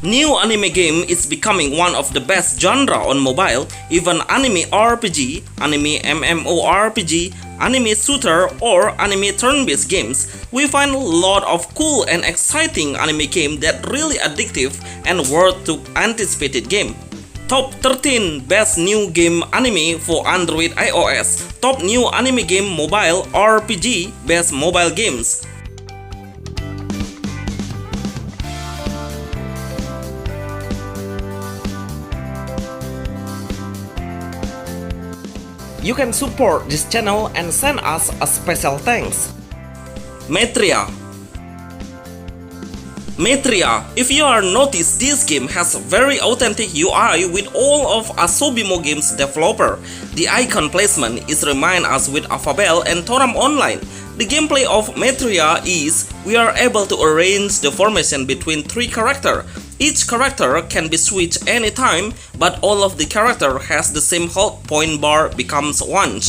New anime game is becoming one of the best genre on mobile. Even anime RPG, anime MMORPG, anime shooter or anime turn-based games, we find a lot of cool and exciting anime game that really addictive and worth to anticipated game. Top 13 Best New Game Anime for Android iOS. Top New Anime Game Mobile RPG Best Mobile Games. You can support this channel and send us a special thanks. Matria. If you are noticed, this game has a very authentic UI with all of Asobimo Games developer. The icon placement is remind us with Affabel and Toram Online. The gameplay of Matria is we are able to arrange the formation between 3 characters. Each character can be switched anytime, but all of the character has the same health point bar becomes 1.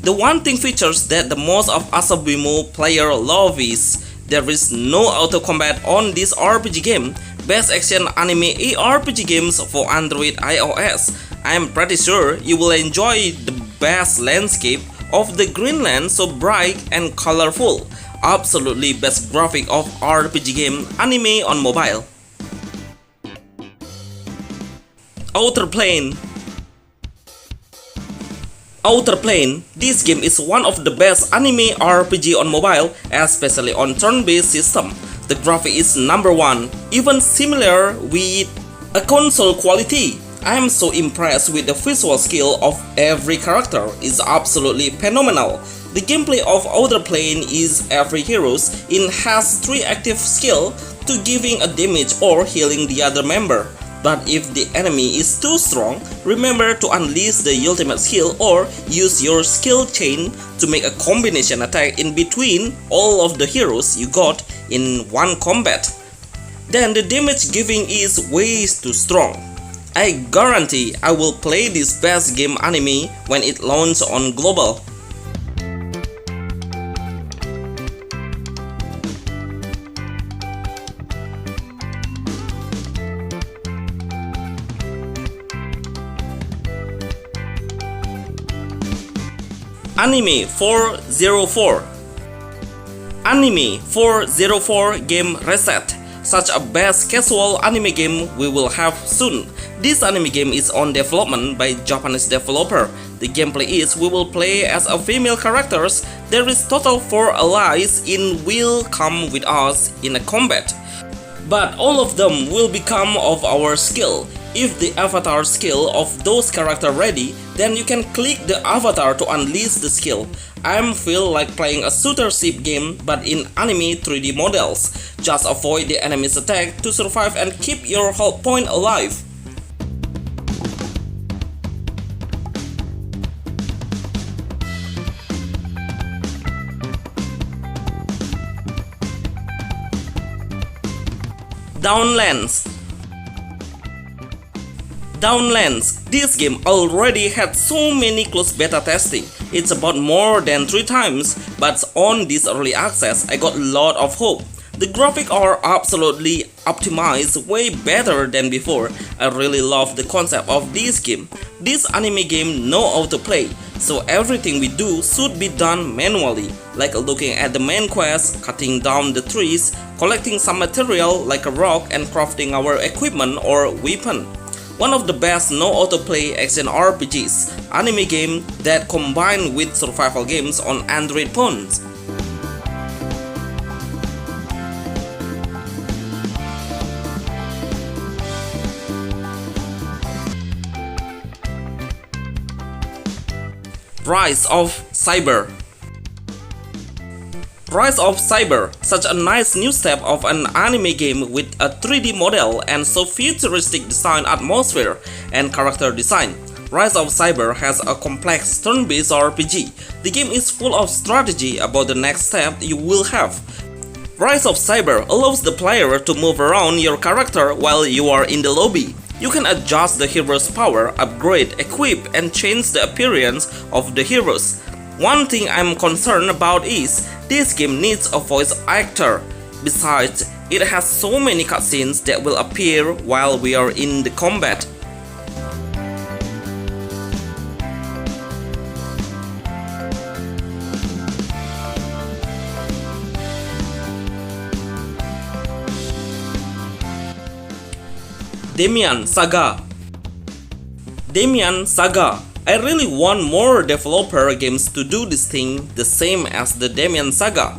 The one thing features that the most of Asobimo player love is there is no auto combat on this RPG game. Best action anime ARPG games for Android iOS. I am pretty sure you will enjoy the best landscape of the Greenland, so bright and colorful. Absolutely best graphic of RPG game anime on mobile. Outerplane. This game is one of the best anime RPG on mobile, especially on turn-based system. The graphic is number 1, even similar with a console quality. I am so impressed with the visual skill of every character, is absolutely phenomenal. The gameplay of Outerplane is every hero has 3 active skill to giving a damage or healing the other member. But if the enemy is too strong, remember to unleash the ultimate skill or use your skill chain to make a combination attack in between all of the heroes you got in one combat. Then the damage giving is way too strong. I guarantee I will play this best game anime when it launches on global. Anime 404. Anime 404 Game Reset. Such a best casual anime game we will have soon. This anime game is on development by Japanese developer. The gameplay is we will play as a female characters. There is total 4 allies in will come with us in a combat. But all of them will become of our skill. If the avatar skill of those character ready, then you can click the avatar to unleash the skill. I feel like playing a shooter ship game but in anime 3D models. Just avoid the enemy's attack to survive and keep your health point alive. Downlands. This game already had so many close beta testing. It's about more than 3 times, but on this early access I got a lot of hope. The graphics are absolutely optimized, way better than before. I really love the concept of this game. This anime game no autoplay, so everything we do should be done manually, like looking at the main quest, cutting down the trees, collecting some material like a rock and crafting our equipment or weapon. One of the best no autoplay action RPGs, anime game that combined with survival games on Android phones. Rise of Cyber. Rise of Cyber, such a nice new step of an anime game with a 3D model and so futuristic design atmosphere and character design. Rise of Cyber has a complex turn-based RPG. The game is full of strategy about the next step you will have. Rise of Cyber allows the player to move around your character while you are in the lobby. You can adjust the hero's power, upgrade, equip, and change the appearance of the heroes. One thing I'm concerned about is this game needs a voice actor. Besides, It has so many cutscenes that will appear while we are in the combat. Demian Saga. Demian Saga. I really want more developer games to do this thing the same as the Demian Saga.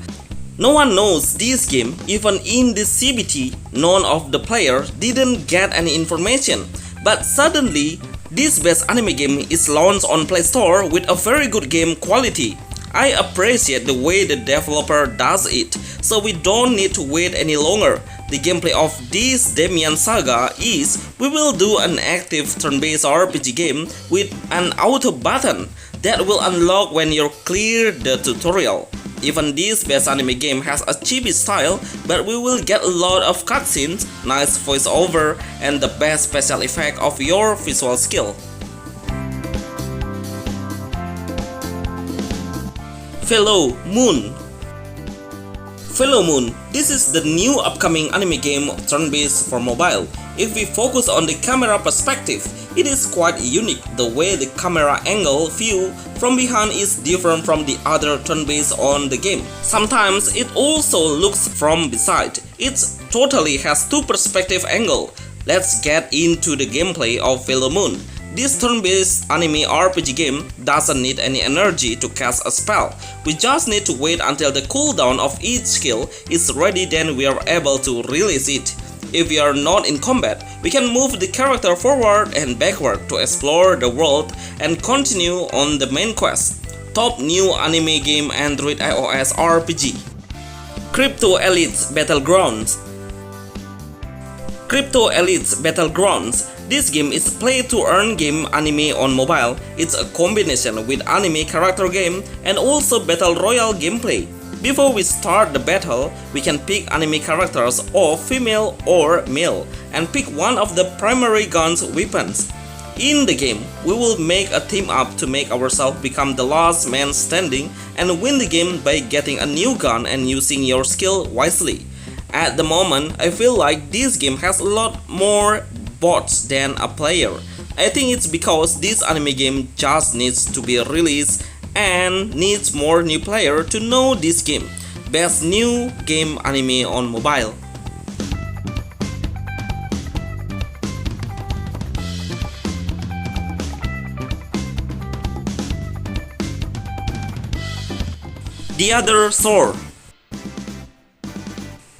No one knows this game, even in the CBT, none of the players didn't get any information. But suddenly, this best anime game is launched on Play Store with a very good game quality. I appreciate the way the developer does it, so we don't need to wait any longer. The gameplay of this Demian Saga is we will do an active turn-based RPG game with an auto button that will unlock when you clear the tutorial. Even this best anime game has a chibi style, but we will get a lot of cutscenes, nice voiceover, and the best special effect of your visual skill. Philomoon. Philomoon. This is the new upcoming anime game turn-based for mobile. If we focus on the camera perspective, it is quite unique. The way the camera angle view from behind is different from the other turn-based on the game. Sometimes it also looks from beside. It totally has two perspective angle. Let's get into the gameplay of Philomoon. This turn-based anime RPG game doesn't need any energy to cast a spell. We just need to wait until the cooldown of each skill is ready, then we are able to release it. If we are not in combat, we can move the character forward and backward to explore the world and continue on the main quest. Top new anime game Android iOS RPG. Crypto Elite's Battlegrounds. Crypto Elite's Battlegrounds. This game is play-to-earn game anime on mobile. It's a combination with anime character game and also battle royale gameplay. Before we start the battle, we can pick anime characters of female or male and pick one of the primary gun's weapons. In the game, we will make a team up to make ourselves become the last man standing and win the game by getting a new gun and using your skill wisely. At the moment, I feel like this game has a lot more bots than a player. I think it's because this anime game just needs to be released and needs more new players to know this game. Best new game anime on mobile. The Other Shore.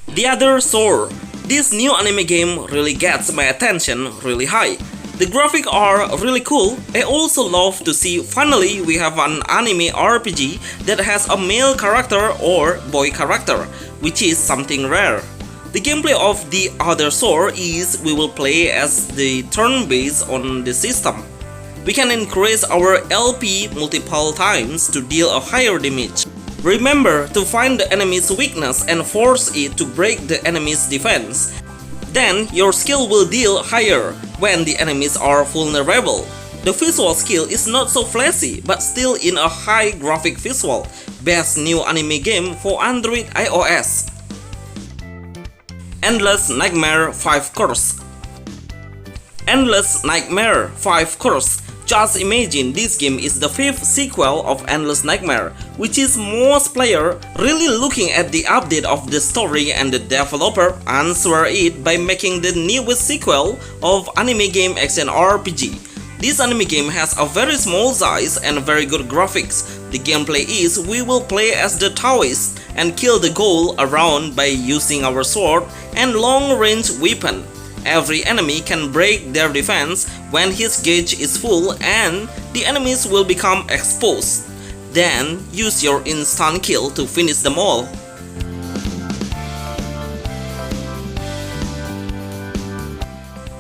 The Other Shore. This new anime game really gets my attention really high. The graphics are really cool. I also love to see finally we have an anime RPG that has a male character or boy character, which is something rare. The gameplay of The Other Shore is we will play as the turn-based on the system. We can increase our LP multiple times to deal a higher damage. Remember to find the enemy's weakness and force it to break the enemy's defense. Then your skill will deal higher when the enemies are vulnerable. The visual skill is not so flashy but still in a high graphic visual. Best new anime game for Android iOS. Endless Nightmare 5 Curse. Endless Nightmare 5 Curse. Just imagine this game is the 5th sequel of Endless Nightmare, which is most players really looking at the update of the story, and the developer answer it by making the newest sequel of anime game action RPG. This anime game has a very small size and very good graphics. The gameplay is we will play as the Taoist and kill the goal around by using our sword and long-range weapon. Every enemy can break their defense when his gauge is full and the enemies will become exposed. Then use your instant kill to finish them all.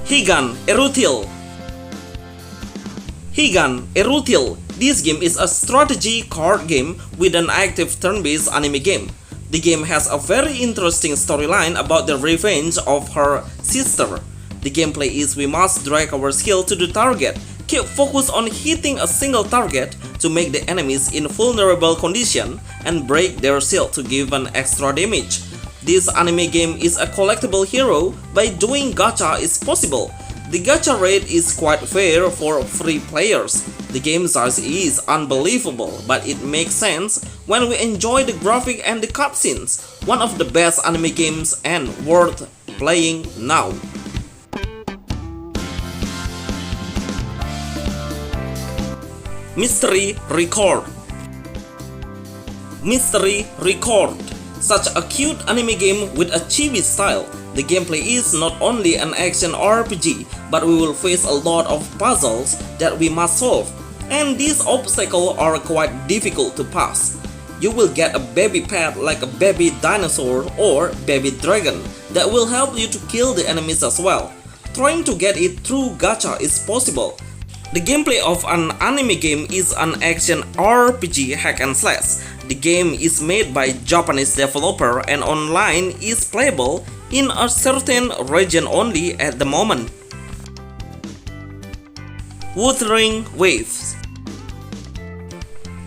Higan, Eruthyll. Higan, Eruthyll. This game is a strategy card game with an active turn-based anime game. The game has a very interesting storyline about the revenge of her sister. The gameplay is we must drag our skill to the target, keep focus on hitting a single target to make the enemies in vulnerable condition and break their shield to give an extra damage. This anime game is a collectible hero. By doing gacha is possible. The gacha rate is quite fair for free players. The game size is unbelievable, but it makes sense when we enjoy the graphic and the cutscenes. One of the best anime games and worth playing now. Mystery Record. Mystery Record. Such a cute anime game with a chibi style. The gameplay is not only an action RPG, but we will face a lot of puzzles that we must solve, and these obstacles are quite difficult to pass. You will get a baby pet like a baby dinosaur or baby dragon that will help you to kill the enemies as well. Trying to get it through gacha is possible. The gameplay of an anime game is an action RPG hack and slash. The game is made by Japanese developer and online is playable in a certain region only at the moment. Wuthering Waves.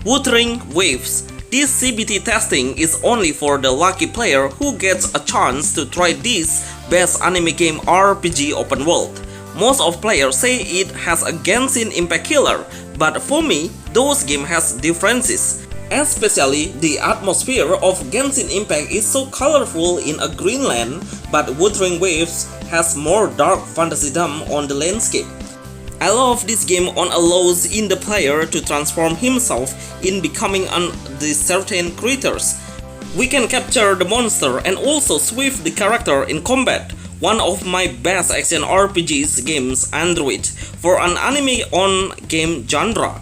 Wuthering Waves. This CBT testing is only for the lucky player who gets a chance to try this best anime game RPG open world. Most of players say it has a Genshin Impact killer, but for me, those game has differences. Especially the atmosphere of Genshin Impact is so colorful in a green land, but Wuthering Waves has more dark fantasydom on the landscape. I love this game on allows in the player to transform himself in becoming the certain creatures. We can capture the monster and also swift the character in combat. One of my best action RPGs games Android for an anime on game genre.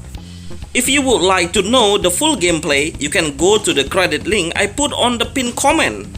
If you would like to know the full gameplay, you can go to the credit link I put on the pinned comment.